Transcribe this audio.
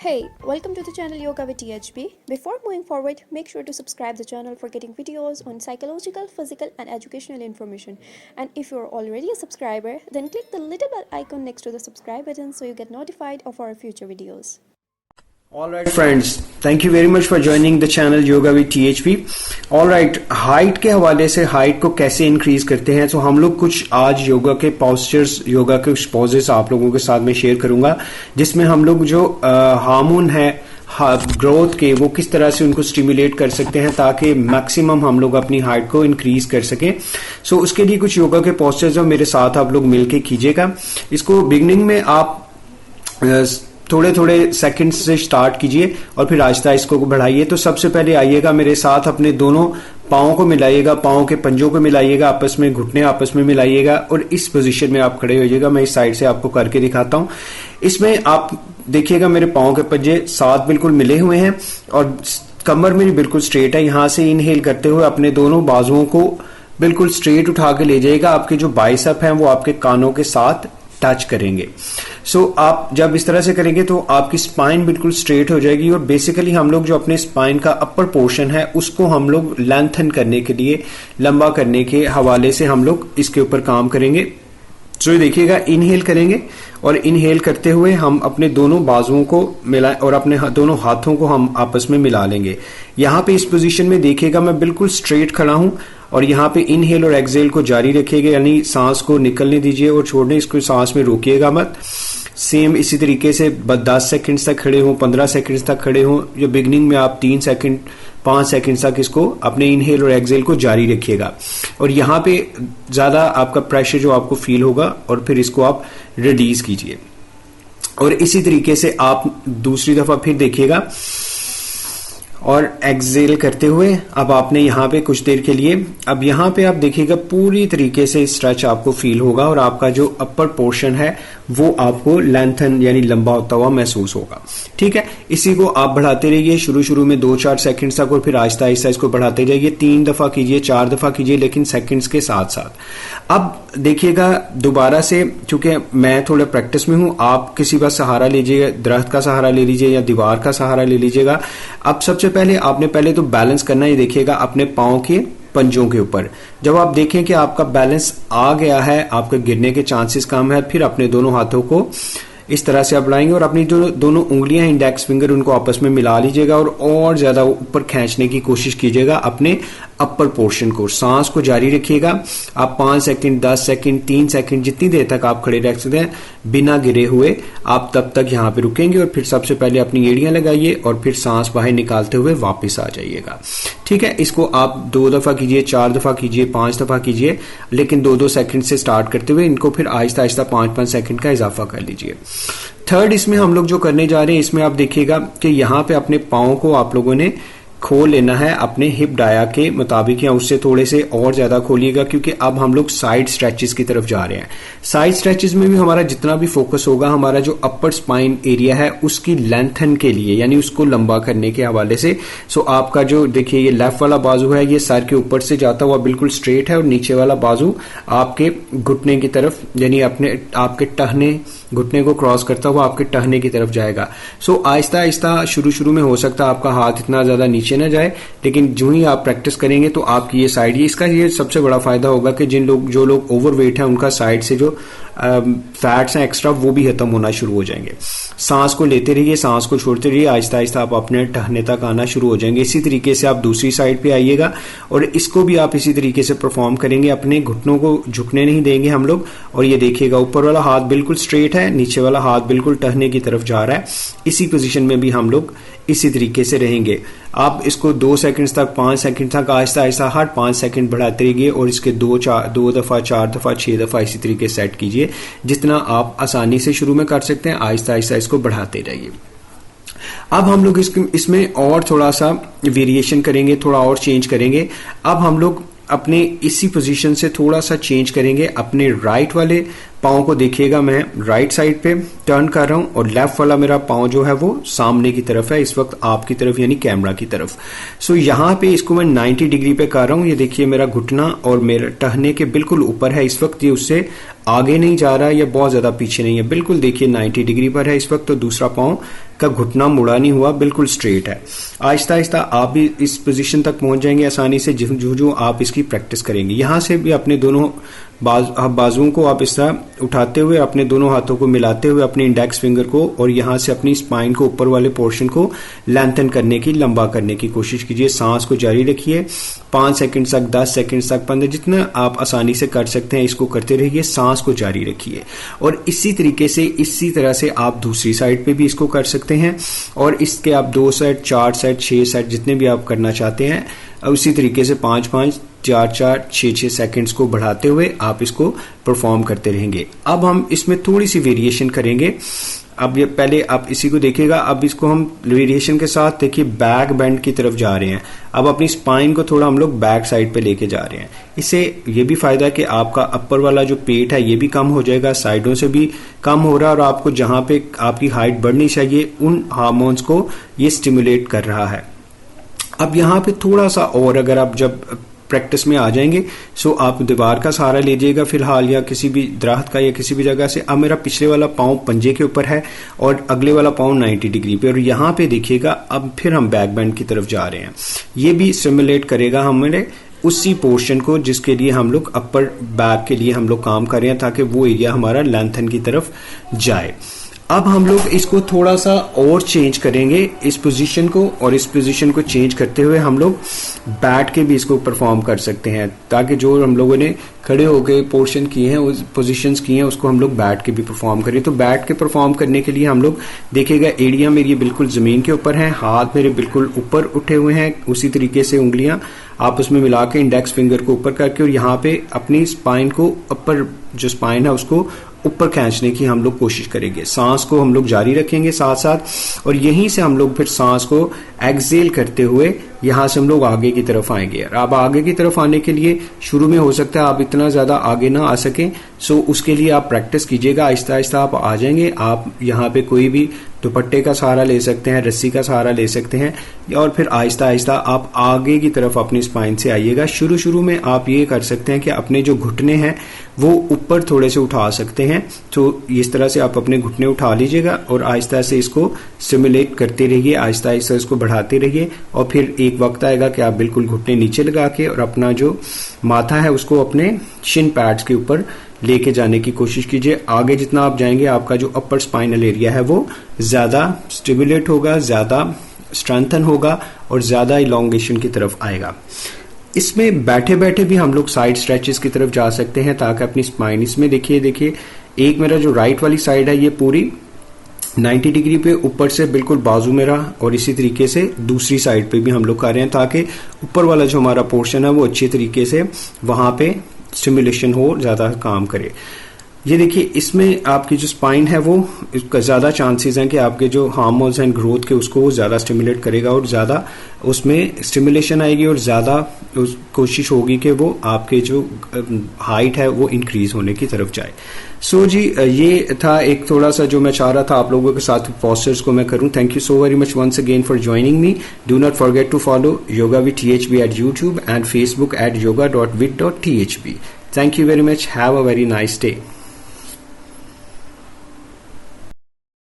Hey, welcome to the channel Yoga with THB. Before moving forward, make sure to subscribe the channel for getting videos on psychological, physical and educational information. And if you're already a subscriber, then click the little bell icon next to the subscribe button so you get notified of our future videos. Alright friends, thank you very much for joining the channel Yoga with THB. Alright, height के हवाले से height को कैसे increase करते हैं, तो हम लोग कुछ आज योगा के पोस्चर्स, योगा के कुछ पोजेस आप लोगों के साथ में शेयर करूंगा, जिसमें हम लोग जो हार्मोन है ग्रोथ के, वो किस तरह से उनको स्टिमुलेट कर सकते हैं ताकि मैक्सिमम हम लोग अपनी हाइट को इंक्रीज कर सकें। सो उसके लिए कुछ योगा के पोस्चर्स जो मेरे साथ आप लोग मिलके कीजिएगा। इसको बिगनिंग में आप थोड़े थोड़े सेकंड्स से स्टार्ट कीजिए और फिर आहिस्ता इसको बढ़ाइए। तो सबसे पहले आइएगा मेरे साथ, अपने दोनों पाँव को मिलाइएगा, पाँव के पंजों को मिलाइएगा, आपस में घुटने आपस में मिलाइएगा और इस पोजीशन में आप खड़े होइएगा। मैं इस साइड से आपको करके दिखाता हूं। इसमें आप देखिएगा मेरे पाँव के पंजे साथ बिल्कुल मिले हुए हैं और कमर मेरी बिल्कुल स्ट्रेट है। यहां से इनहेल करते हुए अपने दोनों बाजुओं को बिल्कुल स्ट्रेट उठा के ले जाइएगा। आपके जो बाइसेप हैं वो आपके कानों के साथ टच करेंगे। सो आप जब इस तरह से करेंगे तो आपकी स्पाइन बिल्कुल स्ट्रेट हो जाएगी और बेसिकली हम लोग जो अपने स्पाइन का अपर पोर्शन है उसको हम लोग लेंथन करने के लिए, लंबा करने के हवाले से हम लोग इसके ऊपर काम करेंगे। सो देखिएगा, इनहेल करेंगे और इनहेल करते हुए हम अपने दोनों बाजुओं को मिला और अपने दोनों हाथों को हम आपस में मिला लेंगे। यहाँ पे इस पोजीशन में देखिएगा मैं बिल्कुल स्ट्रेट खड़ा हूं और यहाँ पे इनहेल और एक्सहेल को जारी रखिएगा, यानी सांस को निकलने दीजिए और छोड़ने, इसको सांस में रोकिएगा मत। सेम इसी तरीके से 10 सेकंड तक खड़े हो, 15 सेकंड तक खड़े हो। जो बिगनिंग में आप 3 सेकंड 5 सेकंड तक इसको अपने इनहेल और एक्सहेल को जारी रखिएगा और यहाँ पे ज्यादा आपका प्रेशर जो आपको फील होगा और फिर इसको आप रिलीज कीजिए। और इसी तरीके से आप दूसरी दफा फिर देखिएगा और एक्सहेल करते हुए अब आपने यहाँ पे कुछ देर के लिए, अब यहाँ पे आप देखिएगा पूरी तरीके से स्ट्रेच आपको फील होगा और आपका जो अपर पोर्शन है वो आपको लेंथन यानी लंबा होता हुआ महसूस होगा। ठीक है, इसी को आप बढ़ाते रहिए शुरू में 2-4 सेकंड तक और फिर आहिस्ता आहिस्ता इसको बढ़ाते जाइए। 3 दफा कीजिए, 4 दफा कीजिए, लेकिन सेकंड्स के साथ साथ। अब देखिएगा दोबारा से, क्योंकि मैं थोड़ा प्रैक्टिस में हूं, आप किसी का सहारा लीजिएगा, दरख्त का सहारा ले लीजिए या दीवार का सहारा ले लीजिएगा। अब सबसे पहले आपने पहले तो बैलेंस करना है, देखिएगा अपने पाँव के पंजों के ऊपर। जब आप देखें कि आपका बैलेंस आ गया है, आपके गिरने के चांसेस कम है, फिर अपने दोनों हाथों को इस तरह से आप बढ़ाएंगे और अपनी जो दोनों उंगलियां इंडेक्स फिंगर उनको आपस में मिला लीजिएगा और ज्यादा ऊपर खींचने की कोशिश कीजिएगा अपने अपर पोर्शन को। सांस को जारी रखिएगा। आप 5 सेकंड, 10 सेकंड, 3 सेकंड, जितनी देर तक आप खड़े रह सकते हैं बिना गिरे हुए, आप तब तक यहाँ पे रुकेंगे और फिर सबसे पहले अपनी एड़ियां लगाइए और फिर सांस बाहर निकालते हुए वापस आ जाइएगा। ठीक है, इसको आप 2 दफा कीजिए, 4 दफा कीजिए, 5 दफा कीजिए, लेकिन 2-2 सेकंड से स्टार्ट करते हुए इनको फिर आहिस्ता आहिस्ता 5-5 सेकंड का इजाफा कर लीजिए। थर्ड इसमें हम लोग जो करने जा रहे हैं, इसमें आप देखिएगा कि यहाँ पे अपने पाँव को आप लोगों ने खोल लेना है अपने हिप डाया के मुताबिक या उससे थोड़े से और ज्यादा खोलिएगा, क्योंकि अब हम लोग साइड स्ट्रेचेस की तरफ जा रहे हैं। साइड स्ट्रेचेस में भी हमारा जितना भी फोकस होगा हमारा जो अपर स्पाइन एरिया है उसकी लेंथन के लिए, यानी उसको लंबा करने के हवाले से। सो आपका जो देखिए ये लेफ्ट वाला बाजू है ये सर के ऊपर से जाता हुआ बिल्कुल स्ट्रेट है और नीचे वाला बाजू आपके घुटने की तरफ, यानी अपने आपके टहने, घुटने को क्रॉस करता हुआ आपके टहने की तरफ जाएगा। सो आहिस्ता आहिस्ता शुरू में हो सकता है आपका हाथ इतना ज्यादा नीचे न जाए, लेकिन जो ही आप प्रैक्टिस करेंगे तो आपकी ये साइड, इसका ये सबसे बड़ा फायदा होगा कि जो लोग ओवरवेट हैं उनका साइड से जो फैट्स हैं एक्स्ट्रा वो भी खत्म होना शुरू हो जाएंगे। सांस को लेते रहिए, सांस को छोड़ते रहिए, आहिस्ता आहिस्ता आप अपने टहने तक आना शुरू हो जाएंगे। इसी तरीके से आप दूसरी साइड पे आइएगा और इसको भी आप इसी तरीके से परफॉर्म करेंगे। अपने घुटनों को झुकने नहीं देंगे हम लोग और ये देखिएगा ऊपर वाला हाथ बिल्कुल स्ट्रेट है, नीचे वाला हाथ बिल्कुल टहने की तरफ जा रहा है। इसी पोजीशन में भी हम लोग इसी तरीके से रहेंगे। आप इसको 2 सेकंड तक, 5 सेकंड तक आहिस्ता आहिस्ता हर 5 सेकंड बढ़ाते रहिए और इसके 2 दफा, 4 दफा, 6 दफा इसी तरीके सेट कीजिए। जितना आप आसानी से शुरू में कर सकते हैं आहिस्ता आहिस्ता इसको बढ़ाते रहिए। अब हम लोग इसमें और थोड़ा सा वेरिएशन करेंगे, थोड़ा और चेंज करेंगे। अब हम लोग अपने इसी पोजीशन से थोड़ा सा चेंज करेंगे, अपने राइट वाले पाँव को देखिएगा, मैं राइट साइड पे टर्न कर रहा हूँ और लेफ्ट वाला मेरा पाँव जो है वो सामने की तरफ है, इस वक्त आपकी तरफ यानी कैमरा की तरफ। सो यहाँ पे इसको मैं 90 डिग्री पे कर रहा हूँ। ये देखिए मेरा घुटना और मेरा टहने के बिल्कुल ऊपर है इस वक्त, ये उससे आगे नहीं जा रहा है या बहुत ज्यादा पीछे नहीं है, बिल्कुल देखिए 90 डिग्री पर है इस वक्त। तो दूसरा पाँव का घुटना मुड़ा नहीं हुआ, बिल्कुल स्ट्रेट है। आहिस्ता आहिस्ता आप भी इस पोजीशन तक पहुंच जाएंगे आसानी से जो आप इसकी प्रैक्टिस करेंगे। यहां से भी अपने दोनों बाजुओं को आप इस तरह उठाते हुए अपने दोनों हाथों को मिलाते हुए अपने इंडेक्स फिंगर को और यहां से अपनी स्पाइन को ऊपर वाले पोर्शन को लेंथन करने की, लंबा करने की कोशिश कीजिए। सांस को जारी रखिए 5 सेकंड तक, 10 सेकंड तक, 15, जितना आप आसानी से कर सकते हैं इसको करते रहिए, सांस को जारी रखिए। और इसी तरीके से इसी तरह से आप दूसरी साइड पे भी इसको कर सकते हैं और इसके आप 2 सेट, 4 सेट, 6 सेट जितने भी आप करना चाहते हैं उसी तरीके से 5-5, 4-4, 6-6 सेकंड्स को बढ़ाते हुए आप इसको परफॉर्म करते रहेंगे। अब हम इसमें थोड़ी सी वेरिएशन करेंगे। अब ये पहले आप इसी को देखिएगा, अब इसको हम वेरिएशन के साथ देखिए बैक बेंड की तरफ जा रहे हैं। अब अपनी स्पाइन को थोड़ा हम लोग बैक साइड पे लेके जा रहे हैं। इससे ये भी फायदा है कि आपका अपर वाला जो पेट है ये भी कम हो जाएगा, साइडों से भी कम हो रहा है और आपको जहां पे आपकी हाइट बढ़नी चाहिए उन हार्मोन्स को ये स्टिमुलेट कर रहा है। अब यहाँ पे थोड़ा सा और अगर आप जब प्रैक्टिस में आ जाएंगे सो आप दीवार का सहारा लीजिएगा फिलहाल, या किसी भी दरख्त का या किसी भी जगह से। अब मेरा पिछले वाला पाँव पंजे के ऊपर है और अगले वाला पाँव 90 डिग्री पे, और यहाँ पे देखिएगा अब फिर हम बैक बेंड की तरफ जा रहे हैं। ये भी स्टिमुलेट करेगा हमारे उसी पोर्शन को जिसके लिए हम लोग अपर बैक के लिए हम लोग काम कर रहे हैं, ताकि वो एरिया हमारा लेंथन की तरफ जाए। अब हम लोग इसको थोड़ा सा और चेंज करेंगे इस पोजीशन को, और इस पोजीशन को चेंज करते हुए हम लोग बैठ के भी इसको परफॉर्म कर सकते हैं, ताकि जो हम लोगों ने खड़े होके पोर्शन किए हैं, उस पोजीशंस किए हैं, उसको हम लोग बैठ के भी परफॉर्म करें। तो बैठ के परफॉर्म करने के लिए हम लोग देखिएगा एड़ियां मेरी बिल्कुल जमीन के ऊपर हैं, हाथ मेरे बिल्कुल ऊपर उठे हुए हैं, उसी तरीके से उंगलियां आपस में मिला के इंडेक्स फिंगर को ऊपर करके और यहाँ पे अपनी स्पाइन को ऊपर, जो स्पाइन है उसको ऊपर खींचने की हम लोग कोशिश करेंगे। सांस को हम लोग जारी रखेंगे साथ साथ, और यहीं से हम लोग फिर सांस को एक्सेल करते हुए यहां से हम लोग आगे की तरफ आएंगे। और अब आगे की तरफ आने के लिए शुरू में हो सकता है आप इतना ज्यादा आगे ना आ सकें, सो उसके लिए आप प्रैक्टिस कीजिएगा, आहिस्ता आहिस्ता आप आ जाएंगे। आप यहाँ पे कोई भी दुपट्टे का सहारा ले सकते हैं, रस्सी का सहारा ले सकते हैं, और फिर आहिस्ता आहिस्ता आप आगे की तरफ अपनी स्पाइन से आइएगा। शुरू में आप ये कर सकते हैं कि अपने जो घुटने हैं वो ऊपर थोड़े से उठा सकते हैं। तो इस तरह से आप अपने घुटने उठा लीजिएगा और आहिस्ता से इसको स्टिमुलेट करते रहिए, आहिस्ता आहिस्ता इसको बढ़ाते रहिए, और फिर एक वक्त आएगा कि आप बिल्कुल घुटने नीचे लगा के और अपना जो माथा है उसको अपने शिन पैड्स के ऊपर लेके जाने की कोशिश कीजिए। आगे जितना आप जाएंगे आपका जो अपर स्पाइनल एरिया है वो ज्यादा स्टिमुलेट होगा, ज्यादा स्ट्रेंथन होगा और ज्यादा इलॉन्गेशन की तरफ आएगा। इसमें बैठे बैठे भी हम लोग साइड स्ट्रेचेस की तरफ जा सकते हैं, ताकि अपनी स्पाइन, इसमें देखिए एक मेरा जो राइट वाली साइड है ये पूरी 90 डिग्री पे ऊपर से बिल्कुल बाजू मेरा, और इसी तरीके से दूसरी साइड पे भी हम लोग कर रहे हैं, ताकि ऊपर वाला जो हमारा पोर्शन है वो अच्छी तरीके से वहां पे स्टिमुलेशन हो, ज्यादा काम करे। ये देखिए इसमें आपकी जो स्पाइन है वो इसका ज्यादा चांसेस हैं कि आपके जो हार्मोन्स हैं ग्रोथ के उसको वो ज्यादा स्टिमुलेट करेगा और ज्यादा उसमें स्टिमुलेशन आएगी और ज्यादा कोशिश होगी कि वो आपके जो हाइट है वो इंक्रीज होने की तरफ जाए। सो जी ये था एक थोड़ा सा जो मैं चाह रहा था आप लोगों के साथ पोस्टर्स को मैं करूं। Thank you so very much once again for joining me. Do not forget to follow yoga with THB at YouTube and Facebook at yoga.with.thb. Thank you very much. Have a very nice day.